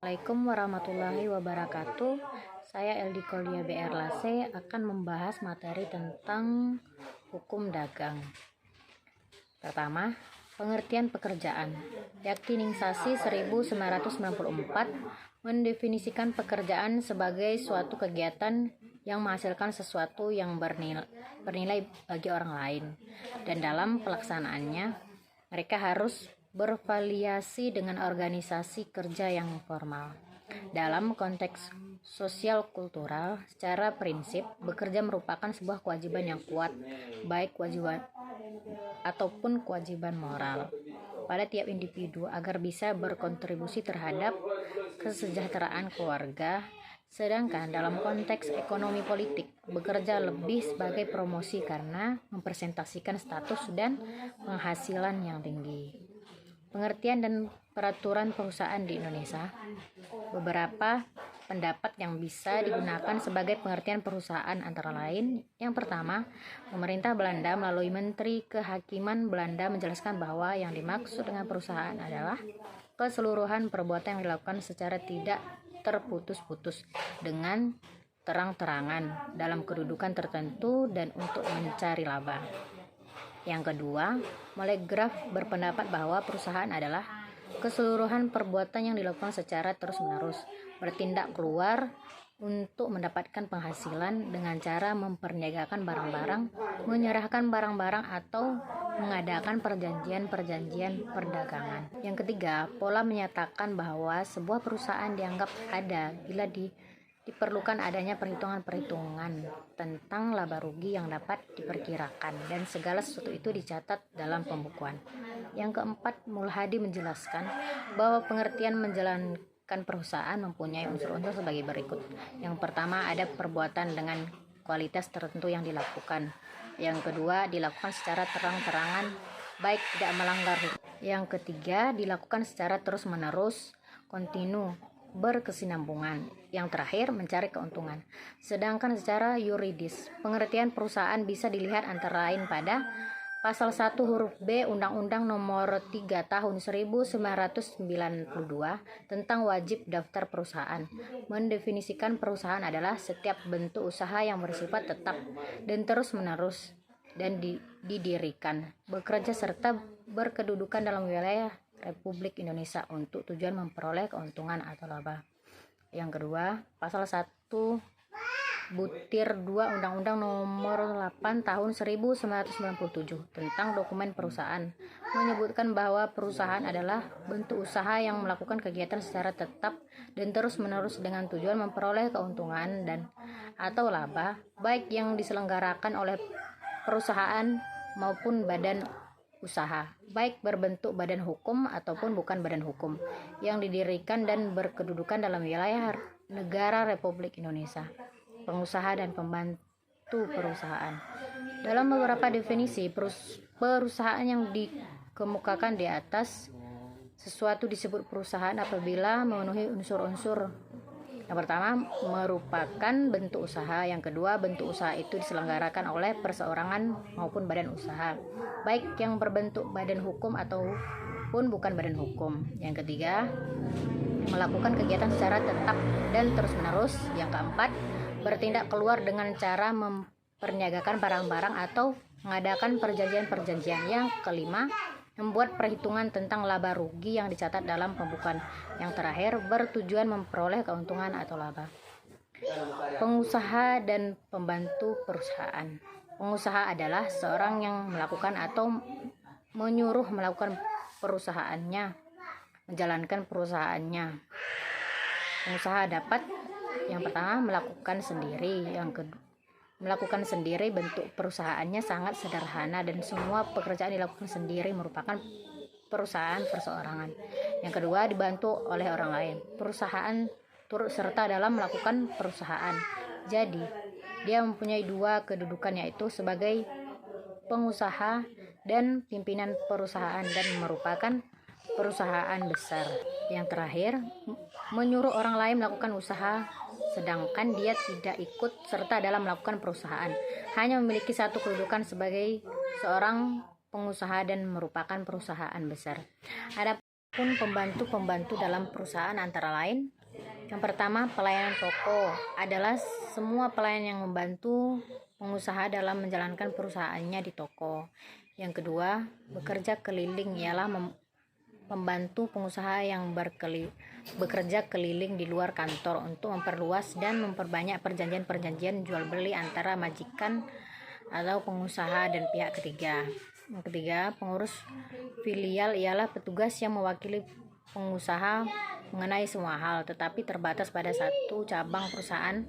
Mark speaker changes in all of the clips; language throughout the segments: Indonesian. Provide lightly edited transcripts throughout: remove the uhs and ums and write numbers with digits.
Speaker 1: Assalamualaikum warahmatullahi wabarakatuh. Saya Eldi Kolia BR Lase akan membahas materi tentang hukum dagang. Pertama, pengertian pekerjaan. Yaktiningsasi 1994 mendefinisikan pekerjaan sebagai suatu kegiatan yang menghasilkan sesuatu yang bernilai bagi orang lain, dan dalam pelaksanaannya mereka harus bervariasi dengan organisasi kerja yang formal. Dalam konteks sosial kultural, secara prinsip bekerja merupakan sebuah kewajiban yang kuat, baik kewajiban ataupun kewajiban moral pada tiap individu agar bisa berkontribusi terhadap kesejahteraan keluarga. Sedangkan dalam konteks ekonomi politik, bekerja lebih sebagai promosi karena mempresentasikan status dan penghasilan yang tinggi. Pengertian dan peraturan perusahaan di Indonesia. Beberapa pendapat yang bisa digunakan sebagai pengertian perusahaan antara lain. Yang pertama, pemerintah Belanda melalui Menteri Kehakiman Belanda menjelaskan bahwa yang dimaksud dengan perusahaan adalah keseluruhan perbuatan yang dilakukan secara tidak terputus-putus dengan terang-terangan dalam kedudukan tertentu dan untuk mencari laba. Yang kedua, Molegraf berpendapat bahwa perusahaan adalah keseluruhan perbuatan yang dilakukan secara terus-menerus, bertindak keluar untuk mendapatkan penghasilan dengan cara memperniagakan barang-barang, menyerahkan barang-barang, atau mengadakan perjanjian-perjanjian perdagangan. Yang ketiga, Pola menyatakan bahwa sebuah perusahaan dianggap ada bila diperlukan adanya perhitungan-perhitungan tentang laba rugi yang dapat diperkirakan dan segala sesuatu itu dicatat dalam pembukuan. Yang keempat, Mulhadi menjelaskan bahwa pengertian menjalankan perusahaan mempunyai unsur-unsur sebagai berikut. Yang pertama, ada perbuatan dengan kualitas tertentu yang dilakukan. Yang kedua, dilakukan secara terang-terangan, baik tidak melanggar hukum. Yang ketiga, dilakukan secara terus-menerus, kontinu, berkesinambungan. Yang terakhir, mencari keuntungan. Sedangkan secara yuridis, pengertian perusahaan bisa dilihat antara lain pada Pasal 1 huruf B Undang-Undang Nomor 3 Tahun 1992 tentang wajib daftar perusahaan, mendefinisikan perusahaan adalah setiap bentuk usaha yang bersifat tetap dan terus-menerus dan didirikan, bekerja serta berkedudukan dalam wilayah Republik Indonesia untuk tujuan memperoleh keuntungan atau laba. Yang kedua, Pasal 1 Butir 2 Undang-Undang Nomor 8 Tahun 1997 tentang dokumen perusahaan menyebutkan bahwa perusahaan adalah bentuk usaha yang melakukan kegiatan secara tetap dan terus-menerus dengan tujuan memperoleh keuntungan dan atau laba, baik yang diselenggarakan oleh perusahaan maupun badan usaha, baik berbentuk badan hukum ataupun bukan badan hukum, yang didirikan dan berkedudukan dalam wilayah negara Republik Indonesia. Pengusaha dan pembantu perusahaan. Dalam beberapa definisi perusahaan yang dikemukakan di atas, sesuatu disebut perusahaan apabila memenuhi unsur-unsur. Yang pertama, merupakan bentuk usaha. Yang kedua, bentuk usaha itu diselenggarakan oleh perseorangan maupun badan usaha, baik yang berbentuk badan hukum ataupun bukan badan hukum. Yang ketiga, melakukan kegiatan secara tetap dan terus-menerus. Yang keempat, bertindak keluar dengan cara memperniagakan barang-barang atau mengadakan perjanjian-perjanjian. Yang kelima, membuat perhitungan tentang laba rugi yang dicatat dalam pembukuan. Yang terakhir, bertujuan memperoleh keuntungan atau laba. Pengusaha dan pembantu perusahaan. Pengusaha adalah seorang yang melakukan atau menyuruh melakukan perusahaannya, menjalankan perusahaannya. Pengusaha dapat yang pertama melakukan sendiri, yang kedua melakukan sendiri. Bentuk perusahaannya sangat sederhana dan semua pekerjaan dilakukan sendiri, merupakan perusahaan perseorangan. Yang kedua, dibantu oleh orang lain. Perusahaan turut serta dalam melakukan perusahaan. Jadi, dia mempunyai dua kedudukan, yaitu sebagai pengusaha dan pimpinan perusahaan dan merupakan perusahaan besar. Yang terakhir, menyuruh orang lain melakukan usaha sedangkan dia tidak ikut serta dalam melakukan perusahaan, hanya memiliki satu kedudukan sebagai seorang pengusaha dan merupakan perusahaan besar. Ada pun pembantu-pembantu dalam perusahaan antara lain. Yang pertama, pelayanan toko adalah semua pelayan yang membantu pengusaha dalam menjalankan perusahaannya di toko. Yang kedua, bekerja keliling ialah membantu pengusaha yang bekerja keliling di luar kantor untuk memperluas dan memperbanyak perjanjian-perjanjian jual beli antara majikan atau pengusaha dan pihak ketiga. Yang ketiga, pengurus filial ialah petugas yang mewakili pengusaha mengenai semua hal, tetapi terbatas pada satu cabang perusahaan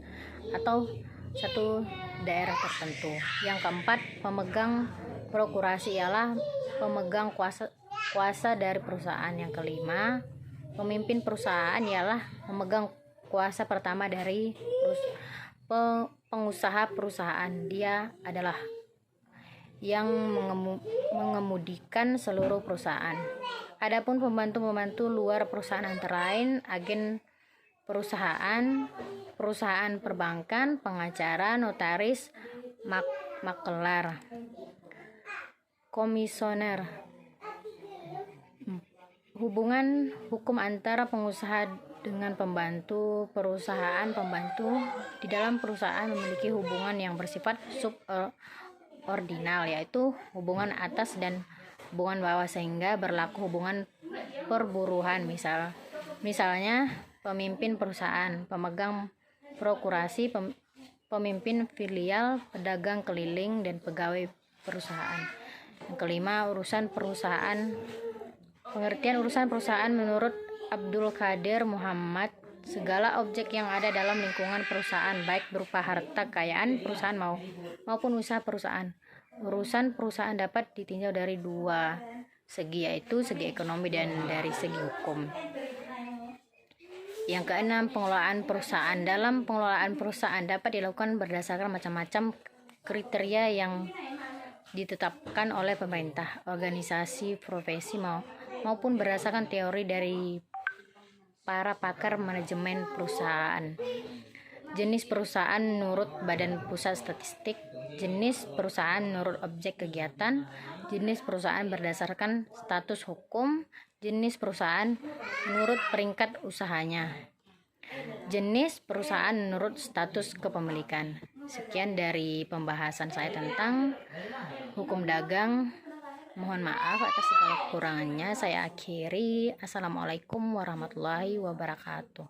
Speaker 1: atau satu daerah tertentu. Yang keempat, pemegang prokurasi ialah pemegang kuasa dari perusahaan. Yang kelima, pemimpin perusahaan ialah pemegang kuasa pertama dari pengusaha perusahaan. Dia adalah yang mengemudikan seluruh perusahaan. Adapun pembantu-pembantu luar perusahaan antara lain agen perusahaan, perusahaan perbankan, pengacara, notaris, makelar, komisioner. Hubungan hukum antara pengusaha dengan pembantu. Perusahaan pembantu di dalam perusahaan memiliki hubungan yang bersifat subordinal, yaitu hubungan atas dan hubungan bawah, sehingga berlaku hubungan perburuhan. Misalnya pemimpin perusahaan, pemegang prokurasi, pemimpin filial, pedagang keliling, dan pegawai perusahaan. Yang kelima, urusan perusahaan. Pengertian urusan perusahaan menurut Abdul Qadir Muhammad, segala objek yang ada dalam lingkungan perusahaan, baik berupa harta kekayaan perusahaan maupun usaha perusahaan. Urusan perusahaan dapat ditinjau dari dua segi, yaitu segi ekonomi dan dari segi hukum. Yang keenam, pengelolaan perusahaan. Dalam pengelolaan perusahaan dapat dilakukan berdasarkan macam-macam kriteria yang ditetapkan oleh pemerintah, organisasi, profesi maupun berdasarkan teori dari para pakar manajemen perusahaan. Jenis perusahaan menurut Badan Pusat Statistik, jenis perusahaan menurut objek kegiatan, jenis perusahaan berdasarkan status hukum, jenis perusahaan menurut peringkat usahanya, jenis perusahaan menurut status kepemilikan. Sekian dari pembahasan saya tentang hukum dagang. Mohon maaf atas segala kekurangannya. Saya akhiri. Assalamualaikum warahmatullahi wabarakatuh.